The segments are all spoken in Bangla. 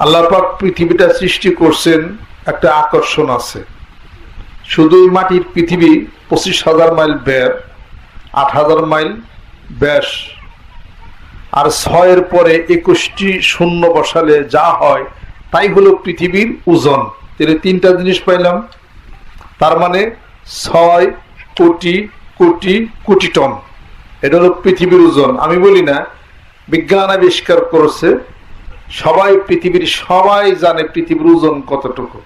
আল্লাহ পাক পৃথিবীটা সৃষ্টি করছেন, একটা আকর্ষণ আছে। শুধু এই মাটির পৃথিবী 25,000 মাইল ব্যাস, 8,000 মাইল ব্যাস, আর 6-এর পরে 21টি শূন্য বসালে যা হয় তাই হলো পৃথিবীর ওজন। তাহলে 3টা জিনিস পাইলাম, তার মানে 6 কোটি কোটি কোটি টন। এটা হলো পৃথিবীর ওজন। আমি বলি না, বিজ্ঞান আবিষ্কার করেছে, সবাই পৃথিবীর সবাই জানে পৃথিবীর ওজন কতটুকু।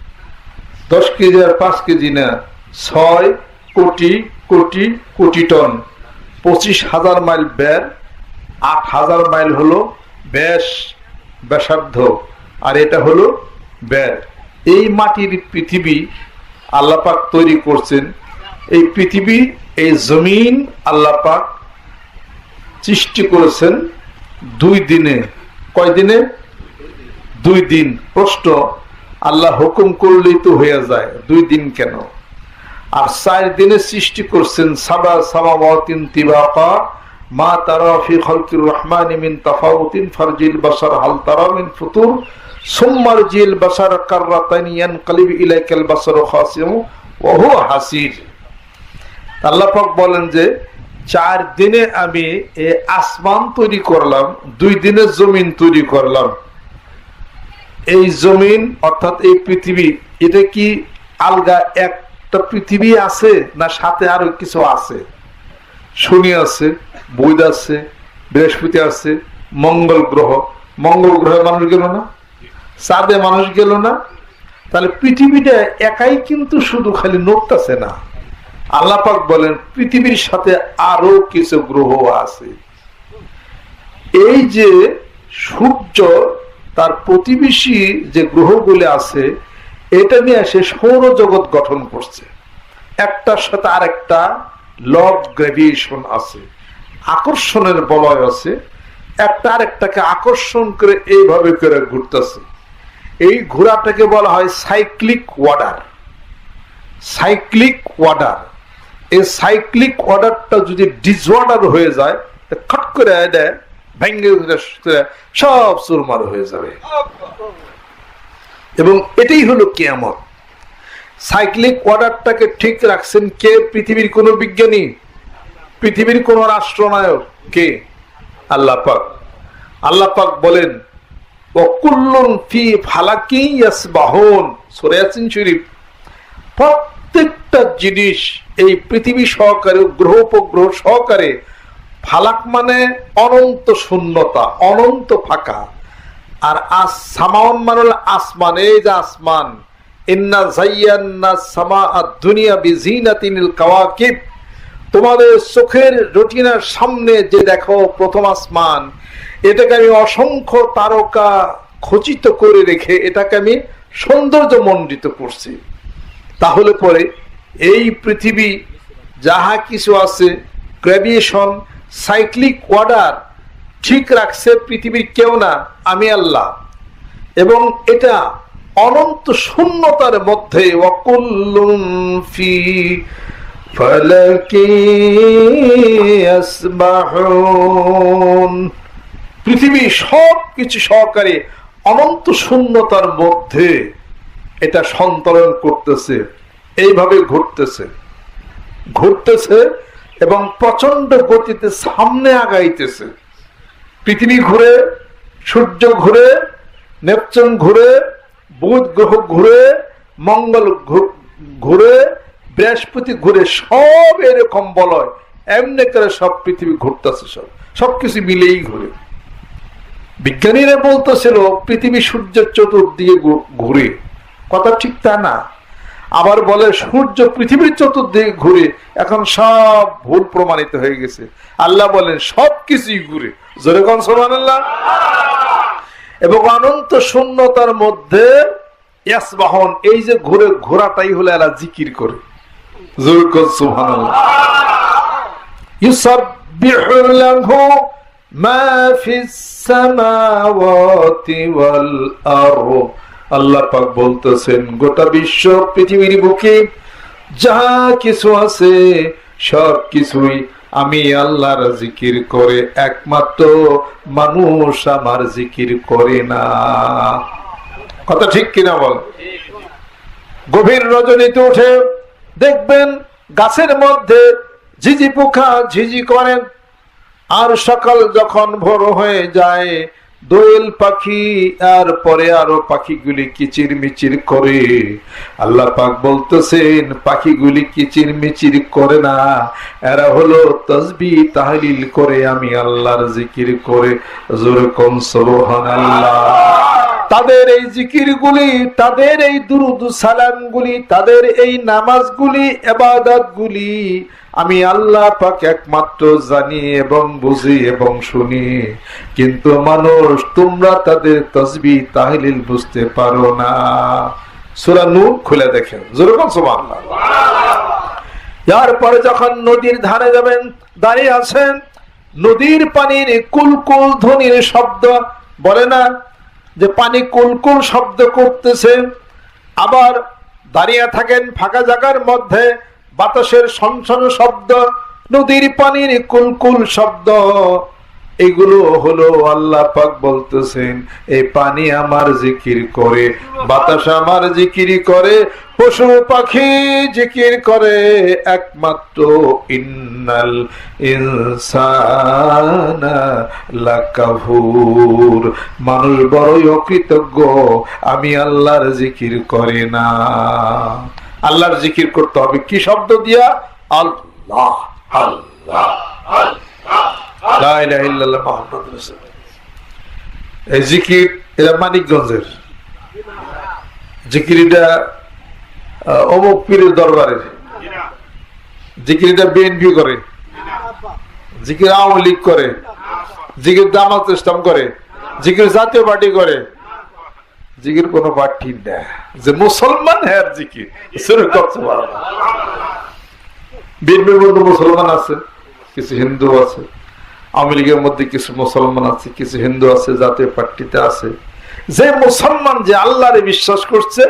10 কেজি আর 5 কেজি না, 6 কোটি কোটি কোটি টন। 25,000 মাইল ব্যাস, 8,000 মাইল হলো ব্যাসার্ধ, আর এটা হলো ব্যাস। এই মাটির পৃথিবী আল্লাহ পাক তৈরি করছেন। এই পৃথিবী, এই জমিন আল্লাহ পাক সৃষ্টি করেছেন 2 দিনে। কয় দিনে? 2 দিন। প্রশ্ন, আল্লাহ হুকুম করলেই তো হয়ে যায়, 2 দিন কেন? আর 4 দিনে সৃষ্টি করছেন। সাবা সামাওয়াতিন তিবাকা মা তারা ফি খালকির রহমানি মিন তাফাউতিন ফারজিল বাসার হাল তারা মিন ফুতুর সুম্মারজিল বাসার কাররাতানি ইয়ানকালিব ইলাইকাল বাসারু খাসিম ওয়া হুয়া হাসির। আল্লাহ পাক বলেন যে 4 দিনে আমি এই আসমান তৈরি করলাম, 2 দিনে জমিন তৈরি করলাম। এই জমিন অর্থাৎ এই পৃথিবী, এটা কি আলগা একটা পৃথিবী আছে, না সাথে আরো কিছু আছে? শনি আছে, বুধ আছে, বৃহস্পতি আছে, মঙ্গল গ্রহে মানুষ গেল না, চাঁদে মানুষ গেল না। তাহলে পৃথিবীটা একাই কিন্তু শুধু খালি নড়তেছে না। আল্লাহ পাক বলেন পৃথিবীর সাথে আরো কিছু গ্রহ আছে। এই যে সূর্য, তার প্রতিবেশী যে গ্রহগুলি আছে, এটা নিয়ে সে সৌরজগৎ গঠন করছে। একটার সাথে আরেকটা ল অফ গ্র্যাভিটেশন আছে, আকর্ষণের বলয় আছে। একটা আরেকটাকে আকর্ষণ করে এইভাবে করে ঘুরতেছে। এই ঘোরাটাকে বলা হয় সাইক্লিক অর্ডার। সাইক্লিক অর্ডার, এই সাইক্লিক অর্ডারটা যদি ডিসঅর্ডার হয়ে যায়, খট করে দেয়, ভেঙে সব চুরমার হয়ে যাবে। এবং এটাই হলো কিয়ামত। সাইক্লিক অর্ডারটাকে ঠিক রাখছেন কে? পৃথিবীর কোন বিজ্ঞানী, পৃথিবীর কোন রাষ্ট্রনায়ক, কে? আল্লাহ পাক। আল্লাহ পাক বলেন ওয়াকুল্লুন ফি ফালাকি ইয়াসবাহুন, সূরা ইয়াসিন শরীফ। প্রত্যেকটা জিনিস এই পৃথিবী সহকারে, গ্রহ উপগ্রহ সহকারে, ফালাক মানে অনন্ত শূন্যতা, অনন্ত ফাঁকা। আর সামাউন মানে আসমান, এই যে আসমান। ইন্না যায়্যানা সামাআদ দুনিয়া বিজিনাতিল কাওয়াকিব, তোমাদের চোখের রটিনার সামনে যে দেখো প্রথম আসমান, এটাকে আমি অসংখ্য তারকা খচিত করে রেখে এটাকে আমি সৌন্দর্য মণ্ডিত করছি। তাহলে পরে এই পৃথিবী যাহা কিছু আছে, গ্র্যাভিটেশন, সাইক্লিক অর্ডার ঠিক রাখছে পৃথিবীর কেউ না, আমি আল্লাহ। এবং এটা অনন্ত শূন্যতার মধ্যে ওয়াকুল্লুন ফি ফালাকি ইয়াসবাহুন, পৃথিবী সব কিছু সহকারে অনন্ত শূন্যতার মধ্যে এটা সঞ্চালন করতেছে, এইভাবে ঘুরতেছে এবং প্রচন্ড গতিতে সামনে আগাইতেছে। পৃথিবী ঘুরে, সূর্য ঘুরে, নেপচুন ঘুরে, বুধ গ্রহ ঘুরে, মঙ্গল ঘুরে, বৃহস্পতি ঘুরে, সব এরকম বলয় এমনি করে সব পৃথিবী ঘুরতেছে, সবকিছু মিলেই ঘুরে। বিজ্ঞানীরা বলতেছিল পৃথিবী সূর্যের চতুর্দিকে ঘুরে, কথা ঠিক তা না। আবার বলে সূর্য পৃথিবীর চতুর্দিকে ঘুরে, এখন সব ভুল প্রমাণিত হয়ে গেছে। আল্লাহ বলেন সবকিছুই ঘুরে, জোরে কোন সুবহানাল্লাহ। এবং অনন্ত শূন্যতার মধ্যে ইয়াসবাহুন, এই যে ঘুরে, ঘোরাটাই হলো এরা জিকির করে, জোরে কোন সুবহানাল্লাহ। ইউসাববিহু লাহু মা ফিস সামাওয়াতি ওয়াল আরদ, আল্লাহ পাক বলতেছেন গোটা বিশ্ব পৃথিবীর বুকে যাহা কিছু আছে সব কিছুই আমি আল্লাহর জিকির করে, একমাত্র মানুষ আমার জিকির করে না। কথা ঠিক কিনা বল? গভীর রজনীতে উঠে দেখবেন গাছের মধ্যে ঝিঝি পোকা ঝিঝি করে, আর সকাল যখন ভোর হয়ে যায় দোয়েল পাখি আর পরে আরো পাখিগুলি কিচির মিচির করে। আল্লাহ পাক বলতেছেন পাখিগুলি কিচির মিচির করে না, এরা হলো তাসবিহ তাহলিল করে, আমি আল্লাহর জিকির করে। জোরে কোন সুবহানাল্লাহ। তাদের এই জিকিরগুলি, তাদের এই দুরুদ সালামগুলি, তাদের এই নামাজগুলি, ইবাদতগুলি আমি আল্লাহ পাক একমাত্র জানি এবং বুঝি এবং শুনি, কিন্তু মানুষ তোমরা তাদের তাসবিহ তাহলিল বুঝতে পারো না। সূরা নূর খুলে দেখেন, জোরে বলুন সুবহানাল্লাহ। এরপরে যখন নদীর ধারে যাবেন, দাঁড়িয়ে আছেন, নদীর পানির কুলকুল ধ্বনির শব্দ, বলে না যে পানি কুলকুল শব্দ করতেছে, আবার দাঁড়িয়ে থাকেন ফাঁকা জায়গার মধ্যে, বাতাসের সনসন শব্দ, নদীর পানির কুলকুল শব্দ, এগুলো হলো আল্লাহ পাক বলতেছেন এই পানি আমার জিকির করে, বাতাস আমার জিকির করে, পশু পাখি জিকির করে, একমাত্র ইন্নাল ইনসানা লাকাফুর, মানুষ বড়ই অকৃতজ্ঞ, আমি আল্লাহর জিকির করে না। আল্লাহর জিকির করতে হবে কি শব্দ দিয়া? আল্লাহ আল্লাহ আল্লাহ, লা ইলাহা ইল্লাল্লাহ মুহাম্মাদুর রাসূলুল্লাহ। এই জিকির এটা মানিকগঞ্জের জিকির, এটা অমুক পীরের দরবারের জিকির, এটা বিএনপি করে জিকির, আওয়ামী লীগ করে জিকির, জামাত ইসলাম করে জিকির, জাতীয় পার্টি করে জিকির, কোন পার্টি না, যে মুসলমান হ্যাঁ জিকির। বিএনপির মধ্যে মুসলমান আছে, কিছু হিন্দু আছে, আওয়ামী লীগের মধ্যে কিছু মুসলমান আছে, কিছু হিন্দু আছে, জাতীয় পার্টিতে আছে। যে মুসলমান যে আল্লাহরে বিশ্বাস করছে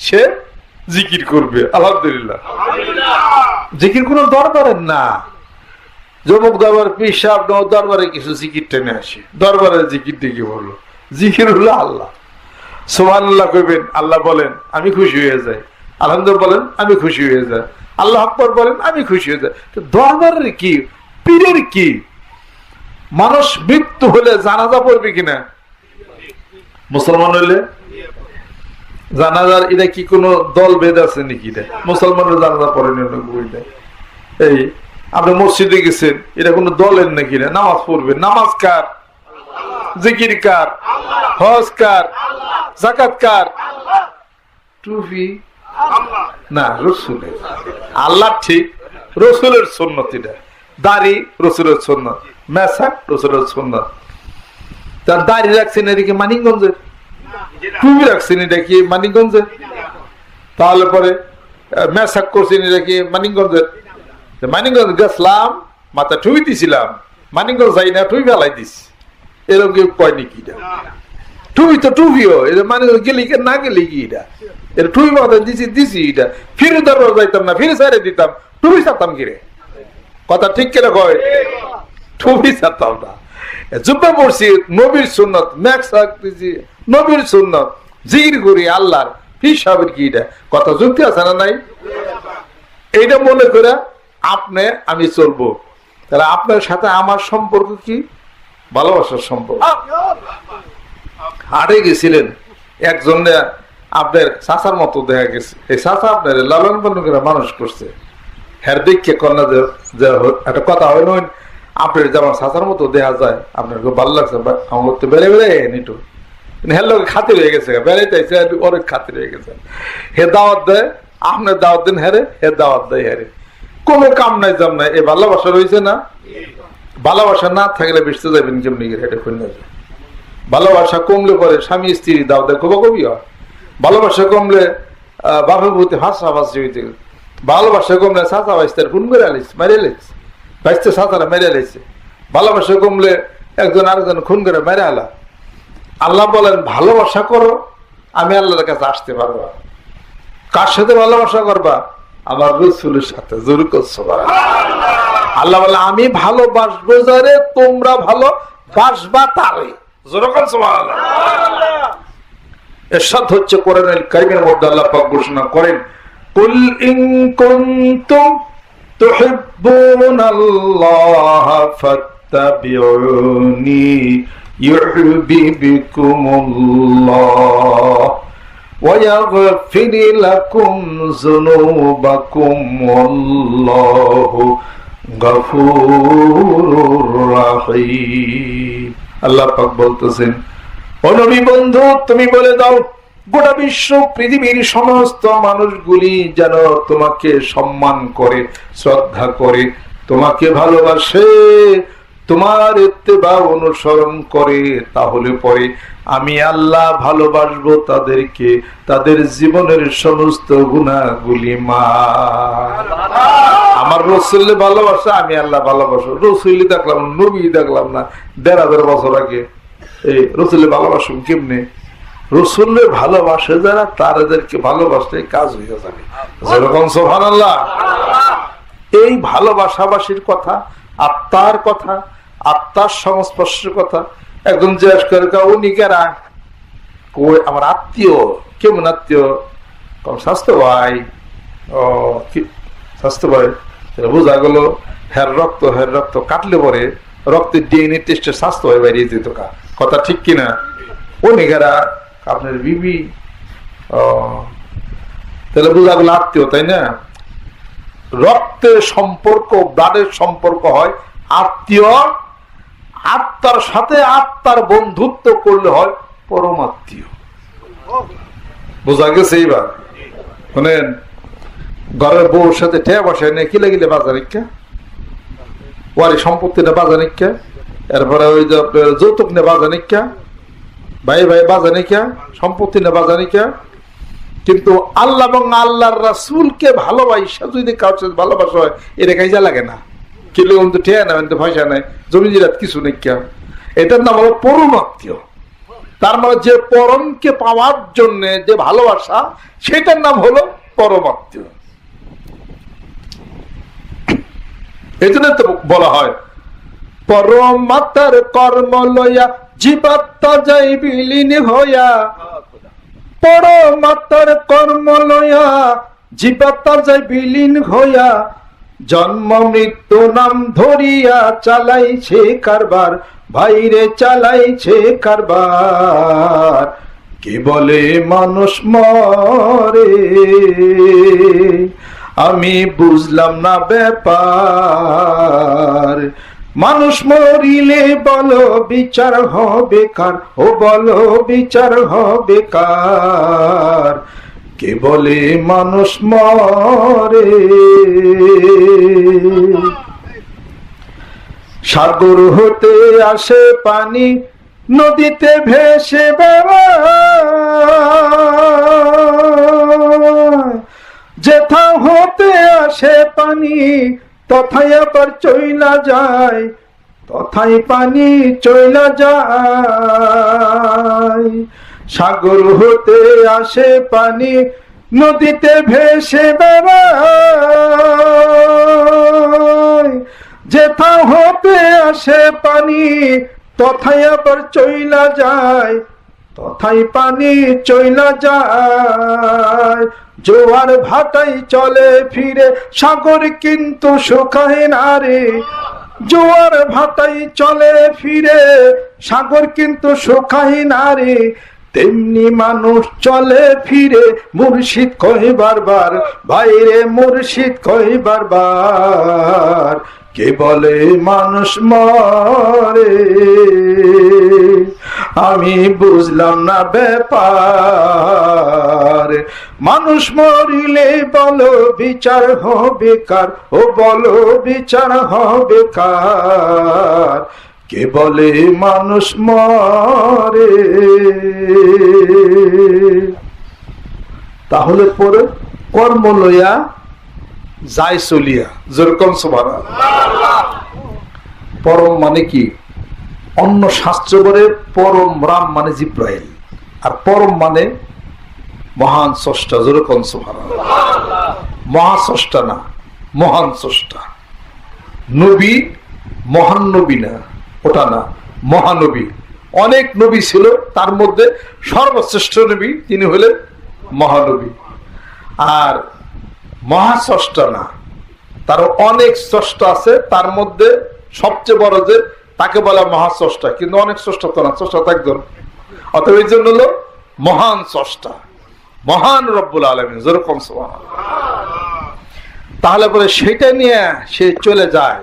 সে জিকির করবে, আলহামদুলিল্লাহ। জিকির কোন দরবারের না, যমুক দরবার পিসাব দরবারে কিছু জিকির টেনে আসে, দরবারের জিকির দিকে বললো, জিকির হলো আল্লাহ। সুবহানাল্লাহ কইবেন, আল্লাহ বলেন আমি খুশি হয়ে যাই, আলহামদুলিল্লাহ বলেন আমি খুশি হয়ে যাই, আল্লাহ আকবার বলেন আমি খুশি হয়ে যাই। তো দরবারের কি, পীরের কি? মানুষ মৃত্যু হলে জানাজা পড়বে কিনা? মুসলমান হইলে জানাজার এটা কি কোনো দল ভেদ আছে নাকি? মুসলমানের জানাজা পড়েনি, এই আপনি মসজিদে গেছেন, এটা কোনো দলের নাকি না? নামাজ পড়বেন, নামাজ কার? জিকির কার? হজ কার? যাকাত কার? টুপি না, রসুলের। আল্লাহ ঠিক, রসুলের সুন্নত, এটা দাড়ি রসুলের সুন্নত, মেসাক রসুলের সুন্নত। তার দাড়ি রাখছেন এদিকে মানিকগঞ্জের, টুপি রাখছেন এটা কি মানিকগঞ্জের, তাহলে পরে মেসাক করছেন এটা কি মানিকগঞ্জের। মানিকগঞ্জ গেছিলাম, মাথা টুপি দিছিলাম, মানিকগঞ্জ যাই না টুপি ফেলাই দিস, এরকম কেউ কয় নাকি? টুপি তো টুপিও, এটা মানিকগঞ্জ গেলি না গেলি কি? এটা টুপি মাথায় দিছি দিছি, এটা ফিরে দরবার যাইতাম না, ফিরে সাইরে দিতাম, টুপি ছাড়তাম কিরে? কথা ঠিক কেন কয়? টুপি ছাড়তাম না, জুব্বা পড়ছি নবীর সুন্নত, ম্যাক্স রাখতেছি নবীর সুন্নত, জিকির করি আল্লাহর, হিসাবের কি? এটা কথা যুক্তি আছে না নাই? এইটা মনে করে আপনি আমি চলবো, তাহলে আপনার সাথে আমার সম্পর্ক কি? ভালোবাসার সম্পর্ক। হাটে গেছিলেন, একজন আপনার চাচার মতো দেখা গেছে, এই চাচা আপনার লালন পালন করে মানুষ করছে, হ্যার দেখে কন্যা যে একটা কথা হয় নয়, আপনার যেমন চাচার মতো দেখা যায়, আপনার খুব ভালো লাগছে, আমার তো বেড়ে বেড়ে নিটু হের লোক খাতির হয়ে গেছে, বেড়াইতেছে অনেক খাতির হয়ে গেছে, হে দাওয়াত দেয়, আপনার দাওয়াত দেন হেরে, হে দাওয়াত দেয় হেরে, কোনো কাম নাই জাম নাই। এই ভালোবাসা রয়েছে না? ভালোবাসা না থাকলে বেসতে যাবেন কেমনি? এটা খুললে ভালোবাসা কমলে পরে স্বামী স্ত্রী দাও দেয় কবা কবি হয়, ভালোবাসা কমলে বাপের প্রতি হাসাহাসি হইতে, ভালোবাসা কমলে চাচা বাইস্তার খুন করে আলিস, মেরে আলিস, বাইস্তে চাচারা মেরে আলিছে, ভালোবাসা কমলে একজন আরেকজন খুন করে মেরে আলা। আল্লাহ বলেন ভালোবাসা করো, আমি আল্লাহর কাছে আসতে পারবো। কার সাথে ভালোবাসা করবা? আমার রাসূলের সাথে। জোরে সুবহানাল্লাহ। আল্লাহ বলে আমি ভালোবাসবো যারে, তোমরা ভালোবাসবা তারে। জোরে সুবহানাল্লাহ। এরশাদ হচ্ছে কোরআনুল কারীমের মধ্যে আল্লাহ পাক ঘোষণা করেন, কুল ইন কুনতুম তুহিব্বুনাল্লাহ ফাত্তাবিউনি ইউহিব্বুকুমুল্লাহ ওয়া ইয়াগফির লাকুম যুনুবাকুম ওয়াল্লাহু গফুরুর রহিম। আল্লাহ পাক বলতেছেন, ও নবী বন্ধু, তুমি বলে দাও গোটা বিশ্ব পৃথিবীর সমস্ত মানুষগুলি যেন তোমাকে সম্মান করে, শ্রদ্ধা করে, তোমাকে ভালোবাসে, তোমার ইত্তেবা অনুসরণ করে, তাহলে পরে আমি আল্লাহ ভালোবাসবো তাদেরকে, তাদের জীবনের সমস্ত গুনাহগুলি মাফ। আমার রাসূল ভালোবাসা, আমি আল্লাহ ভালোবাসো। রাসূল দেখলাম, নবী দেখলাম না ১,৫০০ বছর আগে। এই রাসূল ভালোবাসুন কেমনে? রাসূলের ভালোবাসে যারা, তাদেরকে ভালোবাসলে কাজ হয়ে যাবে। যেরকম সুবহানাল্লাহ। এই ভালোবাসাবাসীর কথা, আত্মার কথা, আত্মার সংস্পর্শের কথা। একজন জিজ্ঞাসা করে, উনি কারা? কই আমার আত্মীয়। কেমন আত্মীয়? স্বাস্থ্য ভাই। ও কি স্বাস্থ্য ভাই? বোঝা গেল হের রক্ত কাটলে পরে রক্তের ডিএনএ টেস্টে স্বাস্থ্য ভাই বাইরে যেত। কথা ঠিক কিনা? উনি কারা? আপনার বিবি। ও তাহলে বোঝা গেল আত্মীয়, তাই না? রক্তের সম্পর্ক, ব্লাডের সম্পর্ক হয় আত্মীয়। আত্মার সাথে আত্মার বন্ধুত্ব করলে হয় পরমাত্মীয়। বোঝা গেছে? এইবার শোনেন, ঘরের বউর সাথে ঠেয়া বসায় নেই, কি লাগিলে বাজারিকা ওয়ারি সম্পত্তি না বাজানিকা, এরপরে ওই যে যৌতুক নে বাজানিকা, ভাই ভাই বাজানিকা, সম্পত্তি নে বাজানিকা। কিন্তু আল্লাহ এবং আল্লাহর রাসূলকে ভালোবাসা যদি কারোর সাথে ভালোবাসা হয়, এটা কাজে লাগে না। কিলো তো ঠেয়া নেবেন, তো পয়সা নাই, জমি জিরাত কিছু নেই। এটার নাম হলো পরমাত্মীয়। তার মানে যে পরমকে পাওয়ার জন্য যে ভালোবাসা, সেটার নাম হলো পরমাত্মীয়। এই জন্য তো বলা হয়, পরমাত্মার কর্ম লইয়া জীবাত্মা যাই বিলীন হইয়া, পরমাত্মার কর্ম লইয়া জীবাত্মা যাই বিলীন হইয়া, জন্ম মৃত্যু নাম ধরিয়া চালাইছে কারবার, ভাইরে চালাইছে কারবার। কে বলে মানুষ মরে, আমি বুঝলাম না ব্যাপার। মানুষ মরিলে বলো বিচার হবে কার, ও বলো বিচার হবে কার। কে বলে মানুষ মরে। সাগর হতে আসে পানি, নদীতে ভেসে বেড়ায়। যেথা হতে আসে পানি, তথাই আবার চইলা যায়, তথাই পানি চইলা যায়। সাগর হতে আসে পানি, নদীতে ভেসে বেড়ায়। যেথা হতে আসে পানি, তথাই আবার চইলা যায়, তথাই পানি চইলা যায়। জোয়ার ভাটাই চলে ফিরে, সাগর কিন্তু শুকায় না রে। জোয়ার ভাটাই চলে ফিরে, সাগর কিন্তু শুকায় না রে। তেমনি মানুষ চলে ফিরে, মুর্শিদ কয় বারবার, ভাইরে মুর্শিদ কয় বারবার। কে বলে মানুষ মরে, আমি বুঝলাম না ব্যাপার। মানুষ মরিলে বলো বিচার হবে কার, ও বলো বিচার হবে কার। কে বলে মানুষ মরে। তাহলে পরে কর্ম লইয়া যায় চলিয়া, যেরকম সুবহানাল্লাহ। পরম মানে কি? অন্য শাস্ত্র বলে পরম রাম মানে জিব্রাইল, আর পরম মানে মহান স্রষ্টা, যেরকম সুবহানাল্লাহ। মহাস্রষ্টা না, মহান স্রষ্টা। নবী মহান নবী না, ওটা না, মহানবী। অনেক নবী ছিল, তার মধ্যে সর্বশ্রেষ্ঠ নবী তিনি হলেন মহানবী। আর মহাস্রষ্টা না, তার অনেক স্রষ্টা আছে, তার মধ্যে সবচেয়ে বড় যে তাকে বলা মহাস্রষ্টা, কিন্তু অনেক স্রষ্টা তো না, স্রষ্টা তো একজন। অতএব এই জন্য হলো মহান স্রষ্টা, মহান রব্বুল আলামিন, যেরকম সুবহানাল্লাহ। তাহলে পরে সেটা নিয়ে সে চলে যায়,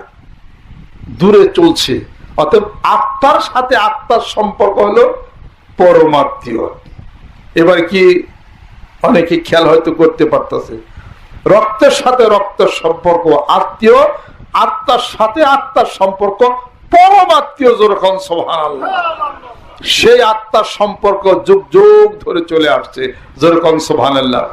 দূরে চলছে। অতএব আত্মার সাথে আত্মার সম্পর্ক হলো পরমাত্মীয়। এবার কি অনেকে খেয়াল হয়তো করতে পারতেছে, রক্তের সাথে রক্তের সম্পর্ক আত্মীয়, আত্মার সাথে আত্মার সম্পর্ক পরমাত্মীয়, যেরকম সুবহানাল্লাহ। সেই আত্মার সম্পর্ক যুগ যুগ ধরে চলে আসছে, যেরকম সুবহানাল্লাহ।